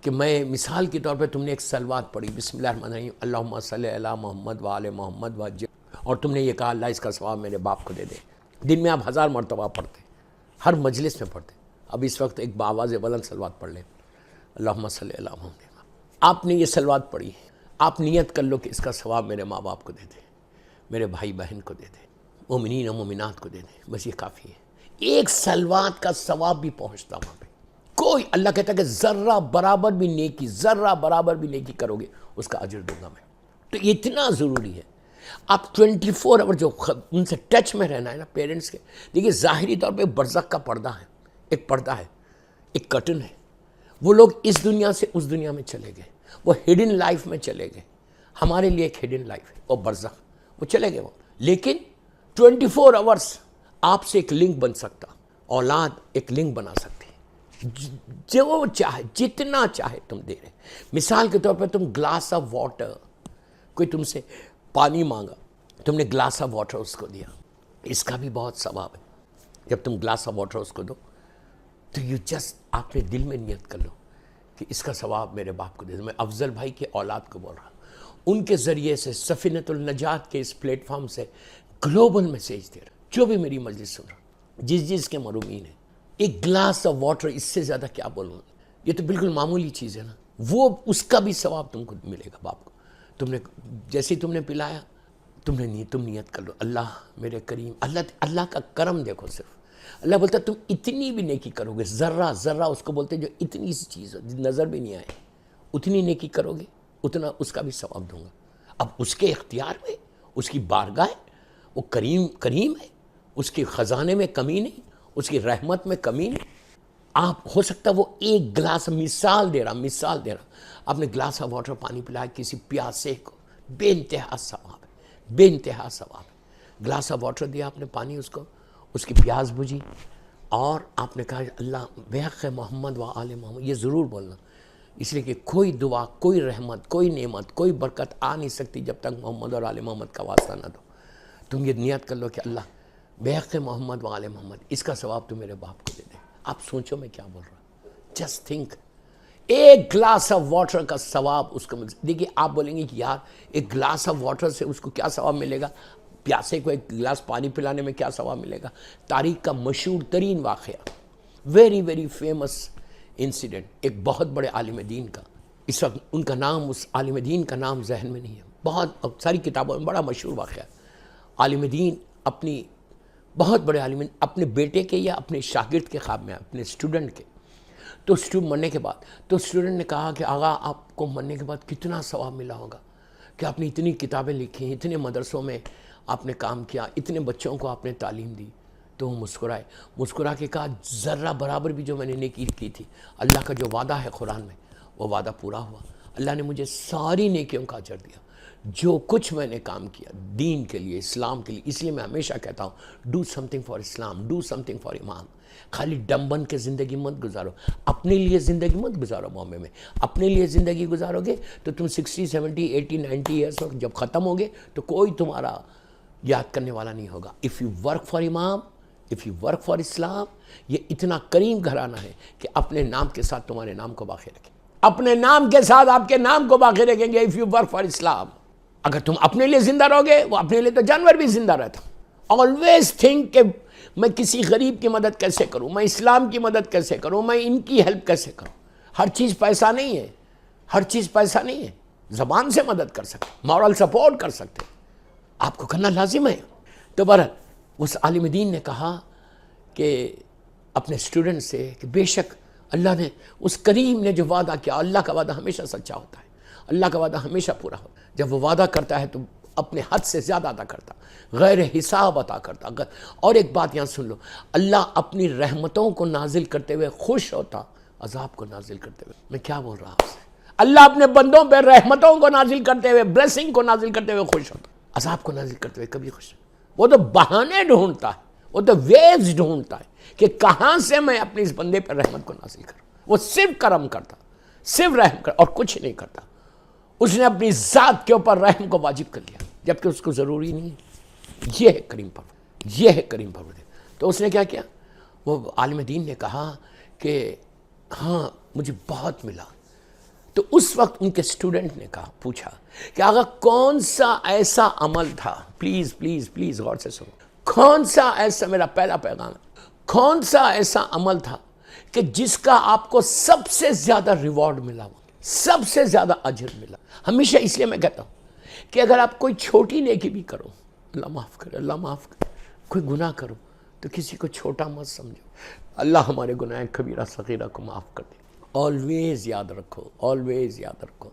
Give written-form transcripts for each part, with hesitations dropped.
کہ میں مثال کے طور پہ تم نے ایک صلوات پڑھی، بسم اللہ الرحمن الرحیم، اللہم صلی علی محمد وآل محمد وجل، اور تم نے یہ کہا اللہ اس کا ثواب میرے باپ کو دے دے۔ دن میں آپ 1000 مرتبہ پڑھتے، ہر مجلس میں پڑھتے۔ اب اس وقت ایک بآواز بلند صلوات پڑھ لیں، اللہم صلی علی محمد۔ آپ نے یہ صلوات پڑھی، آپ نیت کر لو کہ اس کا ثواب میرے ماں باپ کو دے دے، میرے بھائی بہن کو دے دے، مومنین و مومنات کو دے دے، بس یہ کافی ہے۔ ایک صلوات کا ثواب بھی پہنچتا وہاں پہ۔ کوئی اللہ کہتا ہے کہ ذرہ برابر بھی نیکی، ذرہ برابر بھی نیکی کرو گے اس کا اجر دوں گا میں۔ تو اتنا ضروری ہے۔ آپ 24 آور جو ان سے ٹچ میں رہنا ہے نا پیرنٹس کے۔ دیکھیے ظاہری طور پہ برزخ کا پردہ ہے، ایک پردہ ہے، ایک کرٹن ہے۔ وہ لوگ اس دنیا سے اس دنیا میں چلے گئے، وہ ہڈن لائف میں چلے گئے۔ ہمارے لیے ایک ہڈن لائف ہے، وہ برزخ، وہ چلے گئے وہ۔ لیکن 24 آورس آپ سے ایک لنک بن سکتا، اولاد ایک لنک بنا سکتی، جو وہ چاہے جتنا چاہے تم دے رہے۔ مثال کے طور پر تم گلاس آف واٹر، کوئی تم سے پانی مانگا، تم نے گلاس آف واٹر اس کو دیا، اس کا بھی بہت ثواب ہے۔ جب تم گلاس آف واٹر اس کو دو تو آپ نے دل میں نیت کر لو کہ اس کا ثواب میرے باپ کو دے دو۔ میں افضل بھائی کے اولاد کو بول رہا ہوں، ان کے ذریعے سے سفینۃ النجات کے اس پلیٹ فارم سے گلوبل میسیج دے رہا ہوں۔ جو بھی میری مجلس سن رہا، جس کے مرومین ہیں، ایک گلاس آف واٹر، اس سے زیادہ کیا بولوں؟ یہ تو بالکل معمولی چیز ہے نا، وہ اس کا بھی ثواب تم کو ملے گا باپ کو۔ تم نے جیسے تم نے پلایا، تم نیت کر لو، اللہ میرے کریم، اللہ کا کرم دیکھو صرف۔ اللہ بولتا تم اتنی بھی نیکی کرو گے، ذرہ ذرہ اس کو بولتے جو اتنی سی چیز نظر بھی نہیں آئے، اتنی نیکی کرو گے اتنا اس کا بھی ثواب دوں گا۔ اب اس کے اختیار میں، اس کی بارگاہ ہے، وہ کریم ہے، اس کے خزانے میں کمی نہیں، اس کی رحمت میں کمی نہیں۔ آپ ہو سکتا وہ ایک گلاس، مثال دے رہا، آپ نے گلاس آف واٹر پانی پلایا کسی پیاسے کو، بے انتہا ثواب ہے، بے انتہا ثواب ہے۔ گلاس آف واٹر دیا آپ نے، پانی اس کو، اس کی پیاس بجھی، اور آپ نے کہا اللہ بحق محمد و آل محمد، یہ ضرور بولنا، اس لیے کہ کوئی دعا، کوئی رحمت، کوئی نعمت، کوئی برکت آ نہیں سکتی جب تک محمد اور آل محمد کا واسطہ نہ دو۔ تم یہ نیت کر لو کہ اللہ بحق محمد و آل محمد، اس کا ثواب تو میرے باپ کو دے دے۔ آپ سوچو میں کیا بول رہا ہوں، جسٹ تھنک، ایک گلاس آف واٹر کا ثواب اس کو مل سکتا۔ دیکھیے آپ بولیں گے کہ یار ایک گلاس آف واٹر سے اس کو کیا ثواب ملے گا، پیاسے کو ایک گلاس پانی پلانے میں کیا ثواب ملے گا؟ تاریخ کا مشہور ترین واقعہ، ویری ویری فیمس انسیڈنٹ، ایک بہت بڑے عالم دین کا، اس وقت ان کا نام، اس عالم دین کا نام ذہن میں نہیں ہے، بہت ساری کتابوں میں بڑا مشہور واقعہ۔ عالم دین اپنی، بہت بڑے عالم اپنے بیٹے کے یا اپنے شاگرد کے خواب میں، اپنے اسٹوڈنٹ کے، تو مرنے کے بعد تو اسٹوڈنٹ نے کہا کہ آغا آپ کو مرنے کے بعد کتنا ثواب ملا ہوگا کہ آپ نے اتنی کتابیں لکھی، اتنے مدرسوں میں آپ نے کام کیا، اتنے بچوں کو آپ نے تعلیم دی۔ تو وہ مسکرا کے کہا ذرہ برابر بھی جو میں نے نیکی کی تھی، اللہ کا جو وعدہ ہے قرآن میں وہ وعدہ پورا ہوا، اللہ نے مجھے ساری نیکیوں کا اجر دیا۔ جو کچھ میں نے کام کیا دین کے لیے، اسلام کے لیے، اس لیے میں ہمیشہ کہتا ہوں do something for Islam, do something for ایمان۔ خالی ڈم بن کے زندگی مت گزارو، اپنے لیے زندگی مت گزارو۔ معاملے میں اپنے لیے زندگی گزارو گے تو تم 60 70 80 90 ایئرس جب ختم ہوگے تو کوئی تمہارا یاد کرنے والا نہیں ہوگا۔ اف یو ورک فار امام، اف یو ورک فار اسلام، یہ اتنا کریم گھرانہ ہے کہ اپنے نام کے ساتھ تمہارے نام کو باقی رکھیں، اپنے نام کے ساتھ آپ کے نام کو باقی رکھیں گے۔ اف یو ورک فار اسلام، اگر تم اپنے لیے زندہ رہو گے، وہ اپنے لیے تو جانور بھی زندہ رہتا۔ آلویز تھنک کہ میں کسی غریب کی مدد کیسے کروں، میں اسلام کی مدد کیسے کروں، میں ان کی ہیلپ کیسے کروں۔ ہر چیز پیسہ نہیں ہے، ہر چیز پیسہ نہیں ہے۔ زبان سے مدد کر سکتے، مورل سپورٹ کر سکتے، آپ کو کرنا لازم ہے۔ تو بہرحال اس عالم دین نے کہا کہ اپنے اسٹوڈنٹ سے کہ بے شک اللہ نے، اس کریم نے جو وعدہ کیا، اللہ کا وعدہ ہمیشہ سچا ہوتا ہے، اللہ کا وعدہ ہمیشہ پورا ہوتا ہے۔ جب وہ وعدہ کرتا ہے تو اپنے حد سے زیادہ عطا کرتا، غیر حساب عطا کرتا۔ اور ایک بات یہاں سن لو، اللہ اپنی رحمتوں کو نازل کرتے ہوئے خوش ہوتا، عذاب کو نازل کرتے ہوئے۔ میں کیا بول رہا ہوں آپ سے؟ اللہ اپنے بندوں پہ رحمتوں کو نازل کرتے ہوئے، بلیسنگ کو نازل کرتے ہوئے خوش ہوتا، عذاب کو نازل کرتے ہوئے کبھی خوش۔ وہ تو بہانے ڈھونڈتا ہے، وہ تو ویز ڈھونڈتا ہے کہ کہاں سے میں اپنے اس بندے پر رحمت کو نازل کروں۔ وہ صرف کرم کرتا، صرف رحم کرتا اور کچھ نہیں کرتا۔ اس نے اپنی ذات کے اوپر رحم کو واجب کر لیا جبکہ اس کو ضروری نہیں ہے۔ یہ ہے کریم پروردگار، یہ ہے کریم پروردگار۔ تو اس نے کیا کیا؟ وہ عالم دین نے کہا کہ ہاں مجھے بہت ملا، تو اس وقت ان کے اسٹوڈنٹ نے پوچھا کہ آقا کون سا ایسا عمل تھا، پلیز پلیز پلیز غور سے سنو، کون سا ایسا، میرا پہلا پیغام ہے، کون سا ایسا عمل تھا کہ جس کا آپ کو سب سے زیادہ ریوارڈ ملا، سب سے زیادہ اجر ملا؟ ہمیشہ اس لیے میں کہتا ہوں کہ اگر آپ کوئی چھوٹی نیکی بھی کرو، اللہ معاف کرے، اللہ معاف کرے، کوئی گناہ کرو تو کسی کو چھوٹا مت سمجھو، اللہ ہمارے گناہ کبیرہ صغیرہ کو معاف کر دے۔ آلویز یاد رکھو، آلویز یاد رکھو،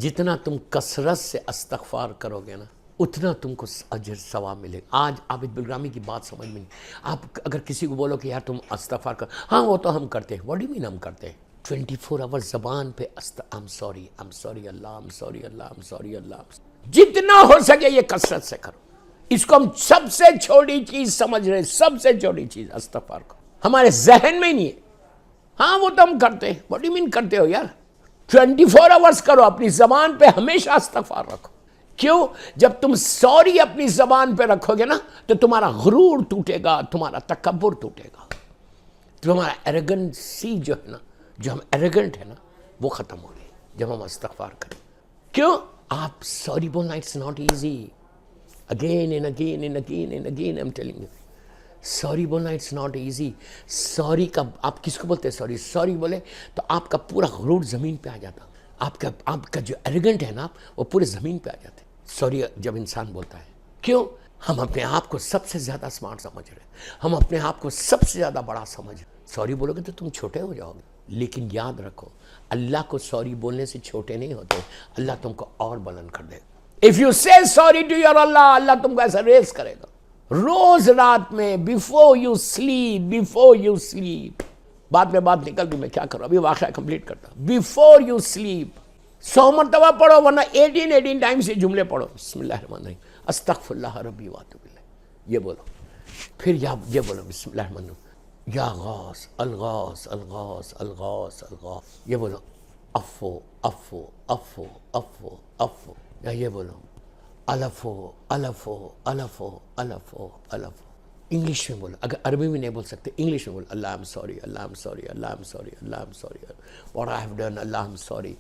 جتنا تم کثرت سے استغفار کرو گے نا اتنا تم کو اجر ثواب ملے گا۔ آج عابد بالگرامی کی بات سمجھ میں نہیں، آپ اگر کسی کو بولو کہ یار تم استغفار کر، ہاں وہ تو ہم کرتے ہیں، واٹ ڈو یو مین ہم کرتے ہیں؟ 24 آور زبان پہ I'm sorry Allah, I'm sorry Allah, I'm sorry اللہ، جتنا ہو سکے یہ کثرت سے کرو۔ اس کو ہم سب سے چھوٹی چیز سمجھ رہے ہیں، سب سے چھوٹی چیز استغفار کو، ہمارے ذہن میں ہی نہیں ہے۔ ہاں وہ تو ہم کرتے ہیں، واٹ ڈو یو مین کرتے ہو یار؟ 24 آورز کرو، اپنی زبان پہ ہمیشہ استغفار رکھو۔ کیوں؟ جب تم سوری اپنی زبان پہ رکھو گے نا تو تمہارا غرور ٹوٹے گا، تمہارا تکبر ٹوٹے گا، تمہارا ایروگنسی جو ہے نا، جو ہم ایروگنٹ ہے نا، وہ ختم ہوگی جب ہم استغفار کریں۔ کیوں؟ آپ سوری بولنا it's not easy, again and again and again and again I am telling you, sorry بولنا اٹس ناٹ ایزی۔ سوری کا آپ کس کو بولتے ہیں؟ سوری، سوری بولے تو آپ کا پورا غرور زمین پہ آ جاتا، آپ کا جو ایروگنٹ ہے نا وہ پورے زمین پہ آ جاتے سوری جب انسان بولتا ہے۔ کیوں؟ ہم اپنے آپ کو سب سے زیادہ اسمارٹ سمجھ رہے ہیں، ہم اپنے آپ کو سب سے زیادہ بڑا سمجھ رہے ہیں۔ سوری بولو گے تو تم چھوٹے ہو جاؤ گے، لیکن یاد رکھو اللہ کو سوری بولنے سے چھوٹے نہیں ہوتے، اللہ تم کو اور بلند کر دے گا۔ If you say sorry to your Allah, اللہ تم کو ایسا ریز کرے گا۔ روز رات میں بیفور یو سلیپ، بعد میں بات نکل گئی، میں کیا کروں، ابھی واقعہ کمپلیٹ کرتا ہوں۔ بیفور یو سلیپ 100 مرتبہ پڑھو، ورنہ 18 ٹائمز یہ جملے پڑھو، بسم اللہ الرحمن الرحیم، استغفر اللہ ربی واتوب الیہ، یہ بولو، پھر یہ بولو بسم اللہ الرحمن الرحیم، یا غوث الغوث الغوث الغوث الغوث، یہ بولو، افو افو افو افو افو، یا یہ بولو، الفو الفو الفو الفو الفو، انگلش میں بولو، اگر عربی میں نہیں بول سکتے انگلش میں بولو، Allah I'm sorry, Allah I'm sorry, Allah I'm sorry, Allah I'm sorry, what I have done, Allah I'm sorry,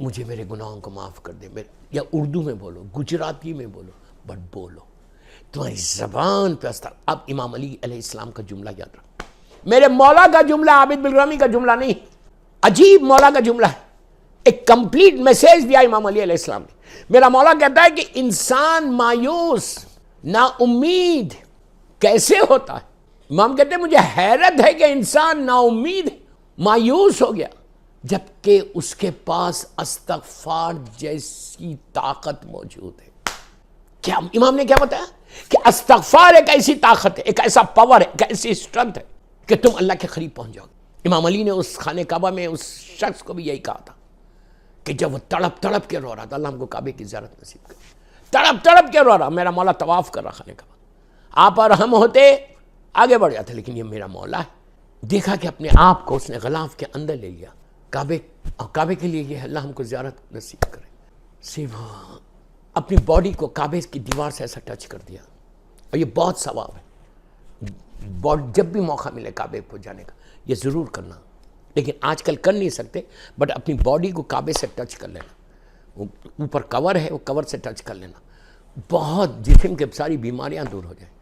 مجھے میرے گناہوں کو معاف کر دے، یا اردو میں بولو، گجراتی میں بولو، بٹ بولو تمہاری زبان پہ اب امام علی علیہ السلام کا جملہ یاد رکھو، میرے مولا کا جملہ، عابد بالگرامی کا جملہ نہیں، عجیب مولا کا جملہ ہے، ایک کمپلیٹ میسیج دیا امام علی علیہ السلام نے۔ میرا مولا کہتا ہے کہ انسان مایوس، نا امید کیسے ہوتا ہے؟ امام کہتے ہیں مجھے حیرت ہے کہ انسان نا امید مایوس ہو گیا جبکہ اس کے پاس استغفار جیسی طاقت موجود ہے۔ کیا امام نے کیا بتایا؟ کہ استغفار ایک ایسی طاقت ہے، ایک ایسا پاور ہے، ایک ایسی اسٹرنتھ ہے کہ تم اللہ کے قریب پہنچ جاؤ گے۔ امام علی نے اس خانہ کعبہ میں اس شخص کو بھی یہی کہا تھا کہ جب وہ تڑپ تڑپ کے رو رہا تھا، اللہ ہم کو کعبے کی زیارت نصیب کرے، تڑپ تڑپ کے رو رہا، میرا مولا طواف کر رہا خانہ کعبہ، آپ اور ہم ہوتے آگے بڑھ جاتے، لیکن یہ میرا مولا ہے۔ دیکھا کہ اپنے آپ کو اس نے غلاف کے اندر لے لیا، کعبے کے لیے یہ اللہ ہم کو زیارت نصیب کرے، صرف اپنی باڈی کو کعبے کی دیوار سے ایسا ٹچ کر دیا، اور یہ بہت ثواب ہے، جب بھی موقع ملے کعبے پہ جانے کا یہ ضرور کرنا، لیکن آج کل کر نہیں سکتے، بٹ اپنی باڈی کو کعبے سے ٹچ کر لینا، اوپر کور ہے وہ کور سے ٹچ کر لینا، بہت جسم کے ساری بیماریاں دور ہو جائیں۔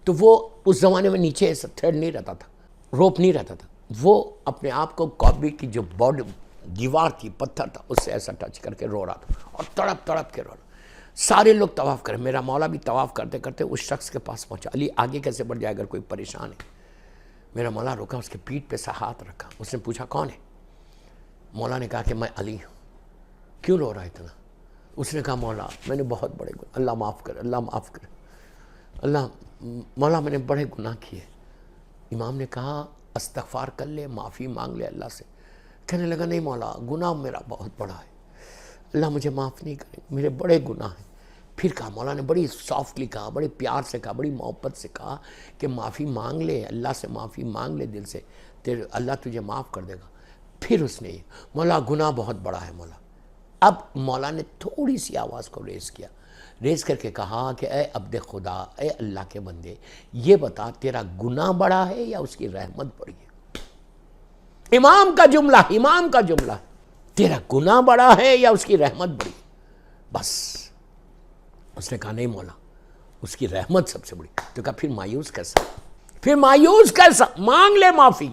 تو وہ اس زمانے میں نیچے ایسا تھریڈ نہیں رہتا تھا، روپ نہیں رہتا تھا، وہ اپنے آپ کو کعبے کی جو باڈی دیوار تھی، پتھر تھا، اس سے ایسا ٹچ کر کے رو رہا تھا، اور تڑپ تڑپ کے رو رہا۔ سارے لوگ طواف کریں، میرا مولا بھی طواف کرتے کرتے اس شخص کے پاس پہنچا، علی آگے کیسے بڑھ جائے اگر کوئی پریشان ہے؟ میرا مولا رکا، اس کے پیٹھ پہ سا ہاتھ رکھا، اس نے پوچھا کون ہے؟ مولا نے کہا کہ میں علی ہوں۔ کیوں رو رہا ہے اتنا؟ اس نے کہا مولا میں نے بہت بڑے گناہ، اللہ معاف کرے، اللہ معاف کرے، اللہ مولا میں نے بڑے گناہ کیے۔ امام نے کہا استغفار کر لے، معافی مانگ لے اللہ سے۔ کہنے لگا نہیں مولا، گناہ میرا بہت بڑا ہے، اللہ مجھے معاف نہیں کرے، میرے بڑے گناہ ہیں۔ پھر کہا، مولا نے بڑی سافٹلی کہا، بڑے پیار سے کہا، بڑی محبت سے کہا کہ معافی مانگ لے، اللہ سے معافی مانگ لے دل سے، تیرے اللہ تجھے معاف کر دے گا۔ پھر اس نے مولا گناہ بہت بڑا ہے مولا۔ اب مولا نے تھوڑی سی آواز کو ریز کر کے کہا کہ اے عبد خدا، اے اللہ کے بندے، یہ بتا تیرا گناہ بڑا ہے یا اس کی رحمت بڑی ہے؟ امام کا جملہ تیرا گناہ بڑا ہے یا اس کی رحمت بڑی؟ بس اس نے کہا نہیں مولا، اس کی رحمت سب سے بڑی۔ تو کہا پھر مایوس کیسا؟ پھر مایوس کیسا؟ مانگ لے معافی۔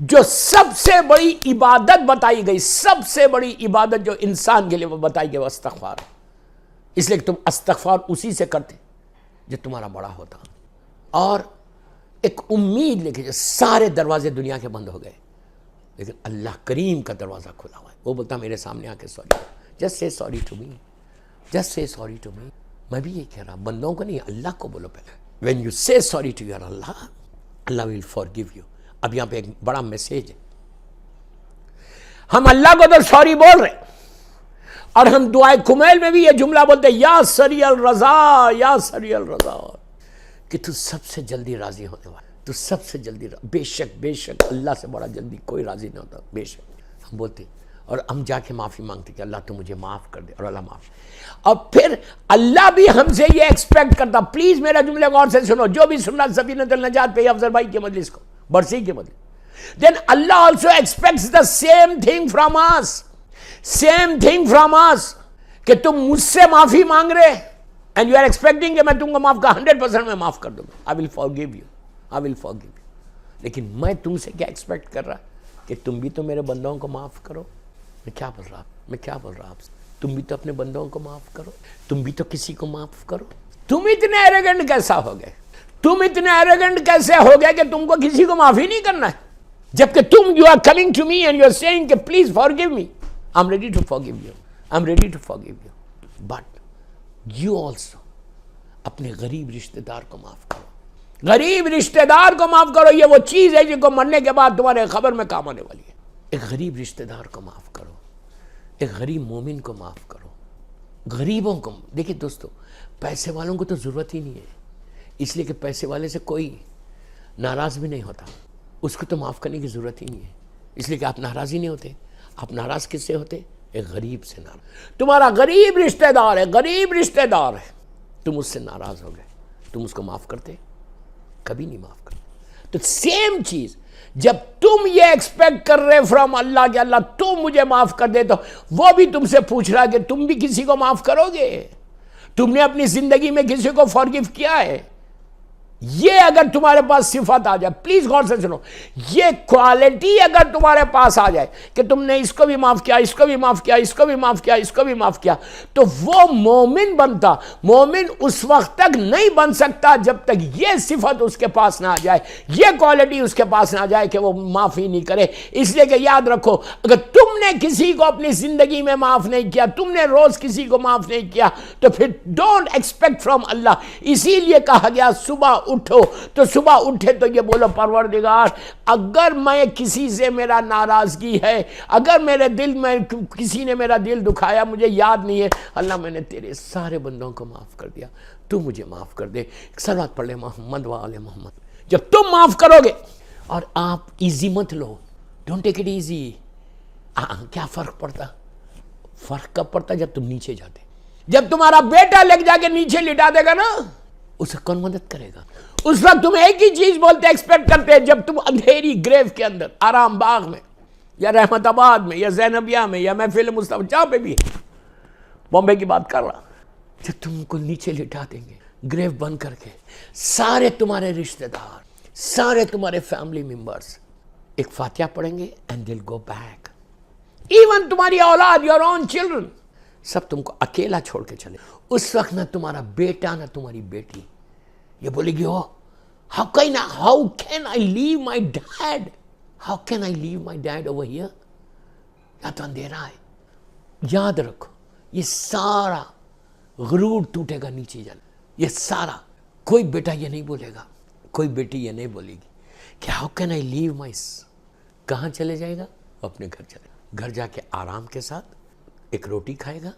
جو سب سے بڑی عبادت بتائی گئی، سب سے بڑی عبادت جو انسان کے لیے وہ بتائی گئی وہ استغفار ہے۔ اس لیے کہ تم استغفار اسی سے کرتے جو تمہارا بڑا ہوتا، اور ایک امید لے کے جو سارے دروازے دنیا کے بند ہو گئے، لیکن اللہ کریم کا دروازہ کھلا ہوا ہے۔ وہ بولتا میرے سامنے آ کے sorry, just say sorry to me, just say sorry to me. میں بھی یہ کہہ رہا بندوں کو نہیں، اللہ کو بولو پہلے۔ When you say sorry to your Allah, Allah will forgive you. اب یہاں پہ ایک بڑا میسیج ہے، ہم اللہ کو تو سوری بول رہے، اور ہم دعائے کمیل میں بھی یہ جملہ بولتے یا سری الرضا، یا سری الرضا، کہ تو سب سے جلدی راضی ہونے والا، تو سب سے جلدی بے شک بے شک اللہ سے بڑا جلدی کوئی راضی نہیں ہوتا، بے شک ہم بولتے، اور ہم جا کے معافی مانگتے کہ اللہ تو مجھے معاف کر دے، اور اللہ معاف۔ اور پھر اللہ بھی ہم سے یہ ایکسپیکٹ کرتا، پلیز میرا جملے غور سے سنو، جو بھی سن رہا سفینۃ النجات پہ افضل بھائی کے مجلس کو، برسی کے مجلس، then Allah also expects the same thing from us, same thing from us, کہ تم مجھ سے معافی مانگ رہے اینڈ یو آر ایکسپیکٹنگ کہ میں تم کو معاف کر 100% میں معاف کر دوں گا، I will forgive you, I will forgive you. لیکن میں تم سے کیا ایکسپیکٹ کر رہا کہ تم بھی تو میرے بندوں کو معاف کرو۔ میں کیا بول رہا آپ سے، تم بھی تو اپنے بندوں کو معاف کرو، تم بھی تو کسی کو معاف کرو۔ تم اتنے ایروگنٹ کیسا ہو گئے، تم اتنے ایروگنٹ کیسے ہو گئے کہ تم کو کسی کو معافی نہیں کرنا ہے، جبکہ تم you are coming to me and you are saying کہ please forgive me, I am ready to forgive you, I am ready to forgive you, but you also اپنے غریب رشتہ دار کو معاف کرو، غریب رشتہ دار کو معاف کرو۔ یہ وہ چیز ہے جن کو مرنے کے بعد تمہارے خبر میں کام آنے والی ہے۔ ایک غریب رشتہ دار کو معاف کرو، ایک غریب مومن کو معاف کرو، غریبوں کو۔ دیکھیں دوستو، پیسے والوں کو تو ضرورت ہی نہیں ہے، اس لیے کہ پیسے والے سے کوئی ناراض بھی نہیں ہوتا، اس کو تو معاف کرنے کی ضرورت ہی نہیں ہے، اس لیے کہ آپ ناراض ہی نہیں ہوتے۔ آپ ناراض کس سے ہوتے؟ ایک غریب سے ناراض۔ تمہارا غریب رشتہ دار ہے، غریب رشتہ دار ہے، تم اس سے ناراض ہو گئے، تم اس کو معاف کرتے؟ کبھی نہیں معاف کرتے۔ تو سیم چیز جب تم یہ ایکسپیکٹ کر رہے فرام اللہ کہ اللہ تم مجھے معاف کر دے، تو وہ بھی تم سے پوچھ رہا کہ تم بھی کسی کو معاف کرو گے؟ تم نے اپنی زندگی میں کسی کو فارگیو کیا ہے؟ یہ اگر تمہارے پاس صفت آ جائے، پلیز غور سے سنو، یہ کوالٹی اگر تمہارے پاس آ جائے کہ تم نے اس کو بھی معاف کیا، اس کو بھی معاف کیا، اس کو بھی معاف کیا، اس کو بھی معاف کیا، تو وہ مومن بنتا۔ مومن اس وقت تک نہیں بن سکتا جب تک یہ صفت اس کے پاس نہ آ جائے، یہ کوالٹی اس کے پاس نہ آ جائے کہ وہ معافی نہیں کرے۔ اس لیے کہ یاد رکھو، اگر تم نے کسی کو اپنی زندگی میں معاف نہیں کیا، تم نے روز کسی کو معاف نہیں کیا، تو پھر ڈونٹ ایکسپیکٹ فرام اللہ۔ اسی لیے کہا گیا صبح اٹھو، تو صبح اٹھے تو یہ بولو پروردگار اگر میں کسی سے میرا ناراضگی ہے، اگر میرے دل میں کسی نے میرا دل دکھایا، مجھے یاد نہیں ہے، اللہ میں نے تیرے سارے بندوں کو معاف کر دیا، تو مجھے معاف کر دے۔ صلوات پڑھ لے محمد و آل محمد۔ جب تم معاف کرو گے، اور آپ ایزی مت لو، ڈونٹ ٹیک اٹ ایزی۔ کیا فرق پڑتا؟ فرق کب پڑتا؟ جب تم نیچے جاتے، جب تمہارا بیٹا لگ جا کے نیچے لٹا دے گا نا، اسے کون مدد کرے گا؟ اس وقت تم ایک ہی چیز بولتے ایکسپیکٹ کرتے، جب تم اندھیری گریو کے اندر، آرام باغ میں یا رحمت آباد میں یا زینبیہ میں یا محفل مصطفیٰ جہاں پہ بھی ہے، بامبے کی بات کر رہا، جب تم کو نیچے لٹا دیں گے گریو بند کر کے، سارے تمہارے رشتہ دار، سارے تمہارے فیملی ممبرز ایک فاتحہ پڑھیں گے اینڈ دل گو بیک، ایون تمہاری اولاد، یور اون چلڈرن، سب تم کو اکیلا چھوڑ کے چلے۔ اس وقت نہ تمہارا بیٹا نہ تمہاری بیٹی یہ بولے گی how can I leave my dad? How can I leave my dad over here? یا تو اندھیرا ہے۔ یاد رکھو، یہ سارا غرور ٹوٹے گا نیچے جانا، یہ سارا۔ کوئی بیٹا یہ نہیں بولے گا، کوئی بیٹی یہ نہیں بولے گی کہ how can I leave my کہاں چلے جائے گا؟ اپنے گھر چلے گا، گھر جا کے آرام کے ساتھ ایک روٹی کھائے گا،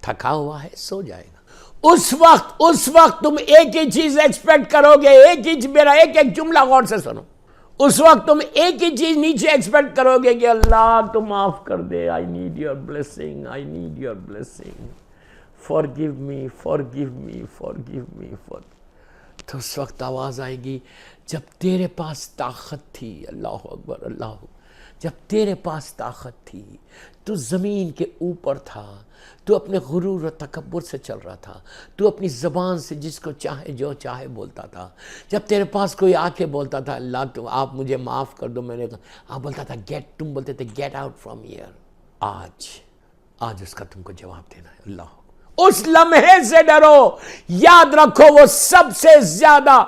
تھکا ہوا ہے سو جائے گا۔ اس وقت تم ایک ہی چیز ایکسپیکٹ کرو گے، ایک ہی، میرا ایک جملہ غور سے سنو، اس وقت تم ایک ہی چیز نیچے ایکسپیکٹ کرو گے کہ اللہ تم معاف کر دے، I need your blessing, I need your blessing, forgive me, forgive me, forgive me, تو اس وقت آواز آئے گی جب تیرے پاس طاقت تھی، اللہ اکبر، اللہ جب تیرے پاس طاقت تھی تو زمین کے اوپر تھا، تو اپنے غرور و تکبر سے چل رہا تھا، تو اپنی زبان سے جس کو چاہے جو چاہے بولتا تھا۔ جب تیرے پاس کوئی آ کے بولتا تھا اللہ تو آپ مجھے معاف کر دو، میں نے کہا آپ بولتا تھا تم بولتے تھے گیٹ آؤٹ فرام ہیئر۔ آج اس کا تم کو جواب دینا ہے۔ اللہ اس لمحے سے ڈرو، یاد رکھو وہ سب سے زیادہ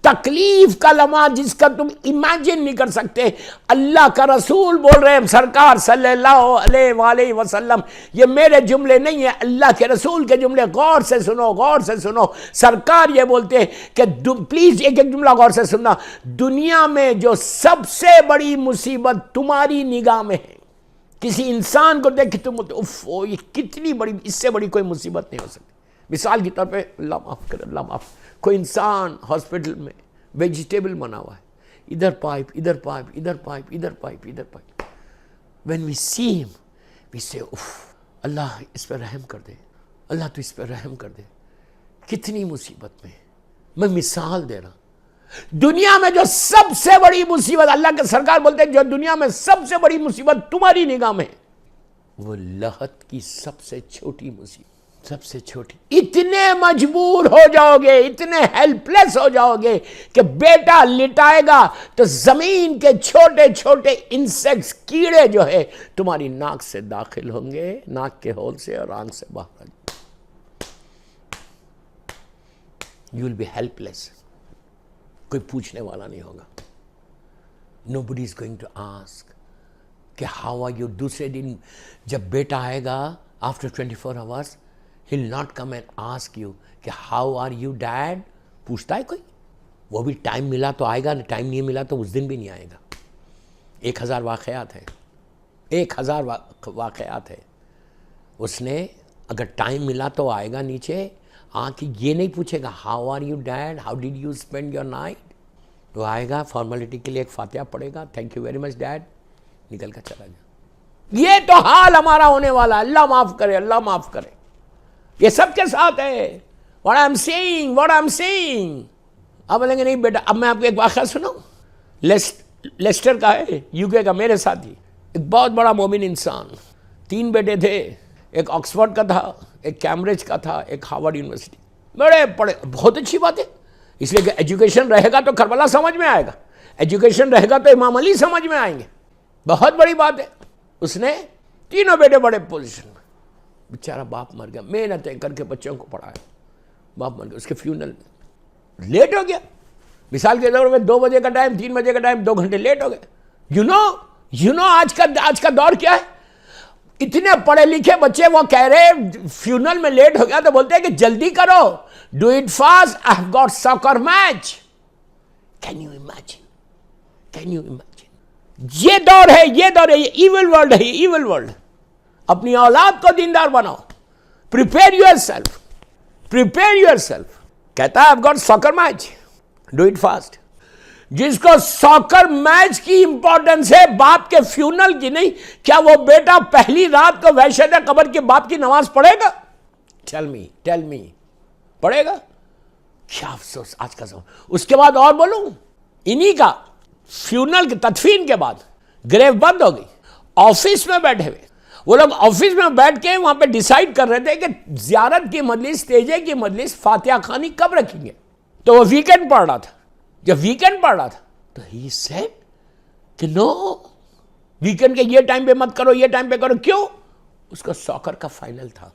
تکلیف کا لمحہ جس کا تم امیجن نہیں کر سکتے۔ اللہ کا رسول بول رہے ہیں، سرکار صلی اللہ علیہ وآلہ وسلم، یہ میرے جملے نہیں ہیں، اللہ کے رسول کے جملے، غور سے سنو، غور سے سنو۔ سرکار یہ بولتے ہیں کہ پلیز ایک ایک جملہ غور سے سننا، دنیا میں جو سب سے بڑی مصیبت تمہاری نگاہ میں ہے، کسی انسان کو دیکھ کے تم یہ کتنی بڑی، اس سے بڑی کوئی مصیبت نہیں ہو سکتی۔ مثال کے طور پہ اللہ معاف کرے، اللہ معاف، کوئی انسان ہاسپٹل میں ویجیٹیبل بنا ہوا ہے، ادھر پائپ ادھر پائپ ادھر پائپ ادھر پائپ ادھر pipe, when we see him we say اللہ اس پہ رحم کر دے، اللہ تو اس پہ رحم کر دے، کتنی مصیبت میں مثال دے رہا ہوں۔ دنیا میں جو سب سے بڑی مصیبت، اللہ کے سرکار بولتے ہیں جو دنیا میں سب سے بڑی مصیبت تمہاری نگاہ میں ہے، وہ لحد کی سب سے چھوٹی مصیبت، سب سے چھوٹی۔ اتنے مجبور ہو جاؤ گے، اتنے ہیلپ لیس ہو جاؤ گے کہ بیٹا لٹائے گا تو زمین کے چھوٹے چھوٹے انسیکٹس، کیڑے جو ہے تمہاری ناک سے داخل ہوں گے، ناک کے ہول سے اور آنکھ سے باہر۔ You will be helpless. کوئی پوچھنے والا نہیں ہوگا۔ Nobody is going to ask کہ how are you۔ دوسرے دن جب بیٹا آئے گا after 24 hours he'll not come and ask you کہ how are you dad۔ پوچھتا ہے کوئی؟ وہ بھی ٹائم ملا تو آئے گا، ٹائم نہیں ملا تو اس دن بھی نہیں آئے گا۔ 1000 واقعات ہیں، 1000 واقعات ہیں۔ اس نے اگر ٹائم ملا تو آئے گا نیچے، آ کے یہ نہیں پوچھے گا how are you dad, how did you spend your night. وہ آئے گا، فارمیلٹی کے لیے ایک فاتحہ پڑھے گا، thank you very much dad, نکل کر چلا جائے۔ یہ تو حال ہمارا ہونے والا ہے۔ اللہ معاف کرے، اللہ معاف کرے۔ یہ سب کے ساتھ ہے۔ what I'm saying۔ اب بولیں گے نہیں بیٹا، اب میں آپ کو ایک واقعہ سناؤں۔ لیسٹر کا ہے، یو کے کا، میرے ساتھی، ایک بہت بڑا مومن انسان، 3 بیٹے تھے، ایک آکسفورڈ کا تھا، ایک کیمبرج کا تھا، ایک ہارورڈ یونیورسٹی، بڑے پڑھے، بہت اچھی بات ہے، اس لیے کہ ایجوکیشن رہے گا تو کربلا سمجھ میں آئے گا، ایجوکیشن رہے گا تو امام علی سمجھ میں آئیں گے، بہت بڑی بات ہے۔ اس نے 3 بیٹے بڑے پوزیشن میں، بیچارہ باپ مر گیا، محنتیں کر کے بچوں کو پڑھایا، باپ مر گیا، اس کے فیونل میں لیٹ ہو گیا، مثال کے طور پہ 2 بجے کا ٹائم، 3 بجے کا ٹائم، 2 گھنٹے لیٹ ہو گئے۔ یو نو آج کا دور کیا ہے؟ اتنے پڑھے لکھے بچے وہ کہہ رہے فیونل میں لیٹ ہو گیا تو بولتے ہیں کہ جلدی کرو، do it fast, I have got ساکر match. Can you imagine? یہ دور ہے، یہ ایول ورلڈ ہے، ایول ورلڈ۔ اپنی اولاد کو دیندار بناؤ، پریپیئر یور سیلف۔ کہتا ہے I have got ساکر match, do it fast. جس کو ساکر میچ کی امپورٹنس ہے، باپ کے فیونل کی نہیں، کیا وہ بیٹا پہلی رات کو وحشت قبر کے باپ کی نماز پڑھے گا؟ ٹیل می پڑھے گا؟ کیا افسوس آج کا زمان۔ اس کے بعد اور بولوں، انہی کا فیونل کی تدفین کے بعد گریو بند ہو گئی، آفس میں بیٹھے ہوئے وہ لوگ، آفس میں بیٹھ کے وہاں پہ ڈیسائیڈ کر رہے تھے کہ زیارت کی مجلس، تیجے کی مجلس، فاتحہ خوانی کب رکھیں گے۔ تو وہ ویکینڈ پڑھ رہا تھا، جب ویکینڈ پڑھ رہا تھا تو ہی سیڈ کہ نو، ویکینڈ کے یہ ٹائم پہ مت کرو، یہ ٹائم پہ کرو۔ کیوں؟ اس کا ساکر کا فائنل تھا۔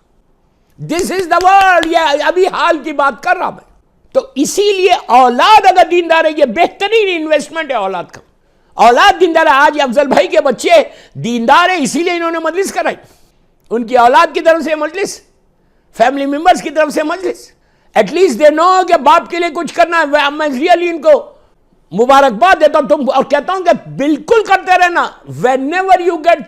دس از دا ورلڈ، یہ ابھی حال کی بات کر رہا میں۔ تو اسی لیے اولاد اگر دیندار ہے، یہ بہترین انویسٹمنٹ ہے اولاد کا۔ اولاد دیندار ہے۔ آج افضل بھائی کے بچے دیندار ہیں، اسی لیے انہوں نے مجلس کرائی، ان کی اولاد کی طرف سے مجلس، فیملی ممبرز کی طرف سے مجلس، ایٹ لیسٹ دے نو کہ باپ کے لیے کچھ کرنا ہے۔ میں ریئلی ان کو مبارکباد دیتا ہوں اور کہتا ہوں کہ بالکل کرتے رہنا۔ whenever you get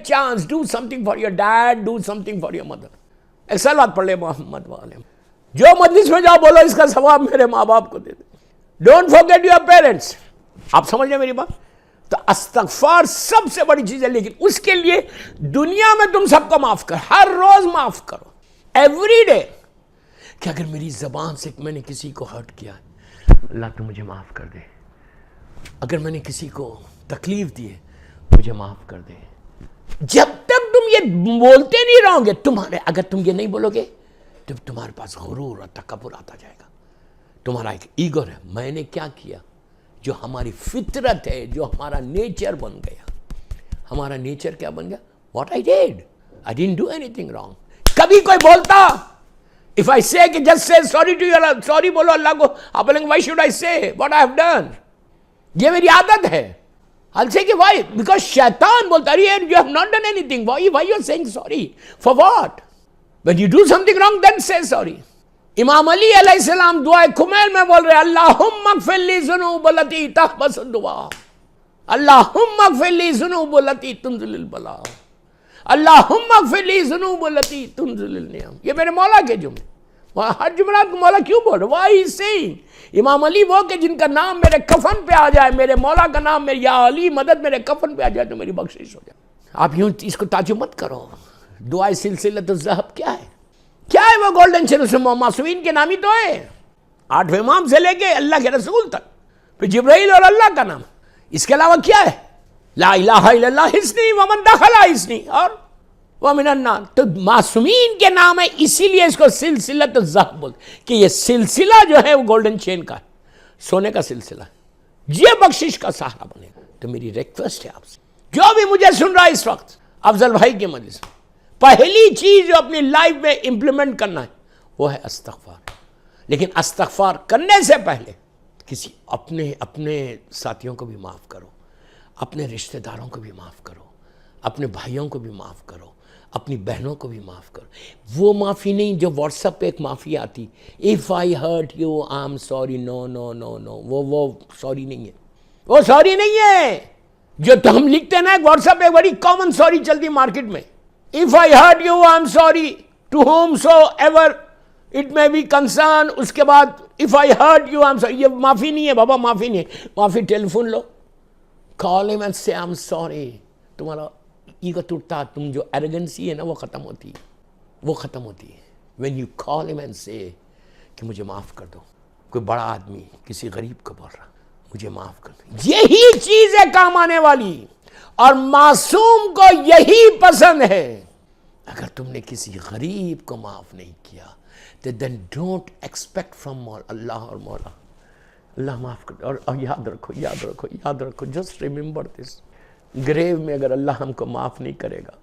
chance do something for your dad, do something for your mother۔ ایک صلوات پڑھ لے محمد والے۔ جو مجلس میں جاؤ بولو اس کا ثواب میرے ماں باپ کو دے دے۔ Don't forget your parents۔ آپ سمجھ لیں میری بات؟ تو استغفار سب سے بڑی چیز ہے، لیکن اس کے لیے دنیا میں تم سب کو معاف کر، ہر روز معاف کرو، ایوری ڈے، کہ اگر میری زبان سے میں نے کسی کو ہرٹ کیا، اللہ تو مجھے معاف کر دے۔ اگر میں نے کسی کو تکلیف دی ہے مجھے معاف کر دے. جب تک تم یہ بولتے نہیں رہو گے, اگر تم یہ نہیں بولو گے تو تمہارے پاس غرور اور تکبر آتا جائے گا. تمہارا ایک ایگو ہے, میں نے کیا کیا, جو ہماری فطرت ہے, جو ہمارا نیچر بن گیا. ہمارا نیچر کیا بن گیا؟ What I did, I didn't do any thing wrong. کبھی کوئی بولتا, if I say کہ just say sorry to you, sorry بولو اللہ کو, آپ بولیں گے why should I say what I have done, یہ میری عادت ہے. I'll say کہ why, because شیطان بولتا ہے you have not done anything, why you are saying sorry for what, when you do something wrong then say sorry. امام علی علیہ السلام دعائے کمیل میں بول رہے اللہم اغفر لی ذنوب التی تحبس الدعاء, اللہم اغفر لی ذنوب التی تنزل البلاء, اللہم اغفر لی ذنوب التی تنزل النعم. یہ میرے مولا کے جملے. ہر جملات کو مولا کیوں بول رہے, why he saying, امام علی وہ کہ جن کا نام میرے کفن پہ آ جائے, میرے مولا کا نام میرے یا علی مدد میرے کفن پہ آ جائے تو میری بخشش ہو جائے. آپ یوں اس کو تعجب مت کرو. دعائے سلسلۃ الذہب کیا ہے, کیا ہے وہ گولڈن چین, اس میں معصومین کے نام ہی تو ہے, 8ویں امام سے لے کے اللہ کے رسول تک, پھر جبرائیل اور اللہ کا نام. اس کے علاوہ کیا ہے؟ لا الہ الا اللہ حسنی ومن دخل حسنی اور ومن النار. تو معصومین کے نام ہے, اسی لیے اس کو سلسلۃ الذہب بولتے کہ یہ سلسلہ جو ہے وہ گولڈن چین کا ہے, سونے کا سلسلہ ہے, یہ بخشش کا سہارا بنے گا. تو میری ریکویسٹ ہے آپ سے, جو بھی مجھے سن رہا ہے اس وقت افضل بھائی کے مجلس میں, پہلی چیز جو اپنی لائف میں امپلیمنٹ کرنا ہے وہ ہے استغفار. لیکن استغفار کرنے سے پہلے کسی اپنے ساتھیوں کو بھی معاف کرو, اپنے رشتہ داروں کو بھی معاف کرو, اپنے بھائیوں کو بھی معاف کرو, اپنی بہنوں کو بھی معاف کرو. وہ معافی نہیں جو واٹس ایپ پہ ایک معافی آتی, if I hurt you I'm sorry, no, وہ سوری نہیں ہے, وہ سوری نہیں ہے. جو تو ہم لکھتے ہیں نا واٹس ایپ پہ, بڑی کامن سوری چلتی مارکیٹ میں, if I hurt you I'm sorry to whomsoever it may be concerned. اس کے بعد if I hurt you I'm sorry. یہ معافی نہیں ہے بابا, معافی نہیں ہے. معافی ٹیلیفون لو, call him and say I'm sorry. تمہارا ایگو ٹوٹتا, تم جو ایروگنسی ہے نا وہ ختم ہوتی ہے, وہ ختم ہوتی ہے when you call him and say کہ مجھے معاف کر دو. کوئی بڑا آدمی کسی غریب کو بول رہا مجھے معاف کر دو, یہی چیز ہے کام آنے والی, اور معصوم کو یہی پسند ہے. اگر تم نے کسی غریب کو معاف نہیں کیا تو then don't expect from اللہ اور مولا, اللہ معاف کر. اور یاد رکھو, just remember this, گریو میں اگر اللہ ہم کو معاف نہیں کرے گا,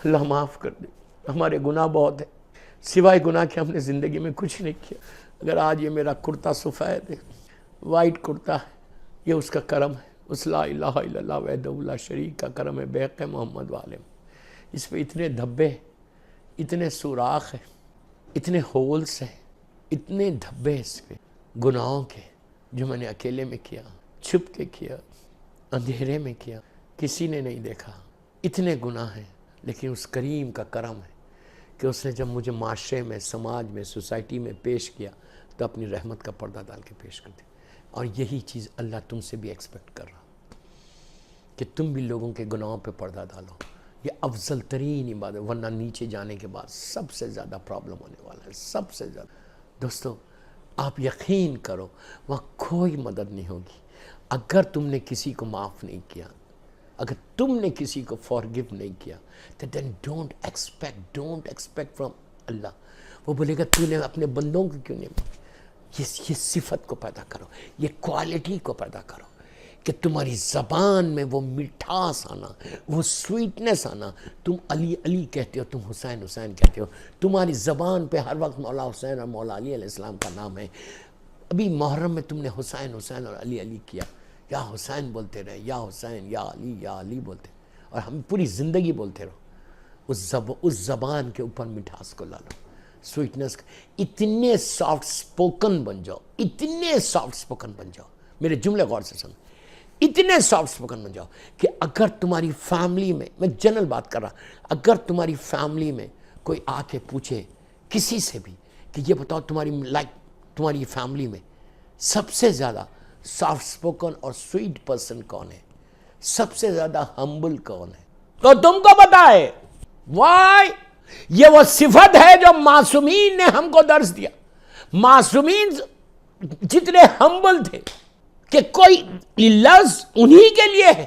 اللہ معاف کر دے. ہمارے گناہ بہت ہیں, سوائے گناہ کے ہم نے زندگی میں کچھ نہیں کیا. اگر آج یہ میرا کرتا سفید ہے, وائٹ کرتا ہے, یہ اس کا کرم ہے, اس لا الہ الا اللہ وحدہ لا شریک کا کرم ہے, بحق محمد والے. اس پہ اتنے دھبے, اتنے سوراخ ہیں, اتنے ہولس ہیں, اتنے دھبے اس پہ گناہوں کے, جو میں نے اکیلے میں کیا, چھپ کے کیا, اندھیرے میں کیا, کسی نے نہیں دیکھا. اتنے گناہ ہیں, لیکن اس کریم کا کرم ہے کہ اس نے جب مجھے معاشرے میں, سماج میں, سوسائٹی میں پیش کیا تو اپنی رحمت کا پردہ ڈال کے پیش کر دی. اور یہی چیز اللہ تم سے بھی ایکسپیکٹ کر رہا کہ تم بھی لوگوں کے گناہوں پہ پردہ ڈالو. یہ افضل ترین عبادت, ورنہ نیچے جانے کے بعد سب سے زیادہ پرابلم ہونے والا ہے, سب سے زیادہ. دوستو آپ یقین کرو وہاں کوئی مدد نہیں ہوگی اگر تم نے کسی کو معاف نہیں کیا, اگر تم نے کسی کو فارگیو نہیں کیا تو then don't expect from اللہ. وہ بولے گا تو نے اپنے بندوں کو کیوں نہیں معاف. یہ صفت کو پیدا کرو, یہ کوالٹی کو پیدا کرو کہ تمہاری زبان میں وہ مٹھاس آنا, وہ سویٹنس آنا. تم علی علی کہتے ہو, تم حسین حسین کہتے ہو, تمہاری زبان پہ ہر وقت مولا حسین اور مولا علی علیہ السلام کا نام ہے. ابھی محرم میں تم نے حسین حسین اور علی علی کیا, یا حسین بولتے رہے, یا حسین, یا علی بولتے, اور ہم پوری زندگی بولتے رہو. اس زبان کے اوپر مٹھاس کو لا لو, سویٹنس. اتنے سافٹ سپوکن بن جاؤ, اتنے سافٹ سپوکن بن جاؤ, میرے جملے غور سے سن, اتنے سافٹ سپوکن بن جاؤ کہ اگر تمہاری فیملی میں جنرل بات کر رہا, اگر تمہاری فیملی میں کوئی آ کے پوچھے کسی سے بھی کہ یہ بتاؤ تمہاری فیملی میں سب سے زیادہ سافٹ سپوکن اور سویٹ پرسن کون ہے, سب سے زیادہ ہمبل کون ہے, تو تم کو بتائے. وائی, یہ وہ صفت ہے جو معصومین نے ہم کو درس دیا. معصومین جتنے ہمبل تھے کہ کوئی لفظ انہی کے لیے ہے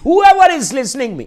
whoever is listening me,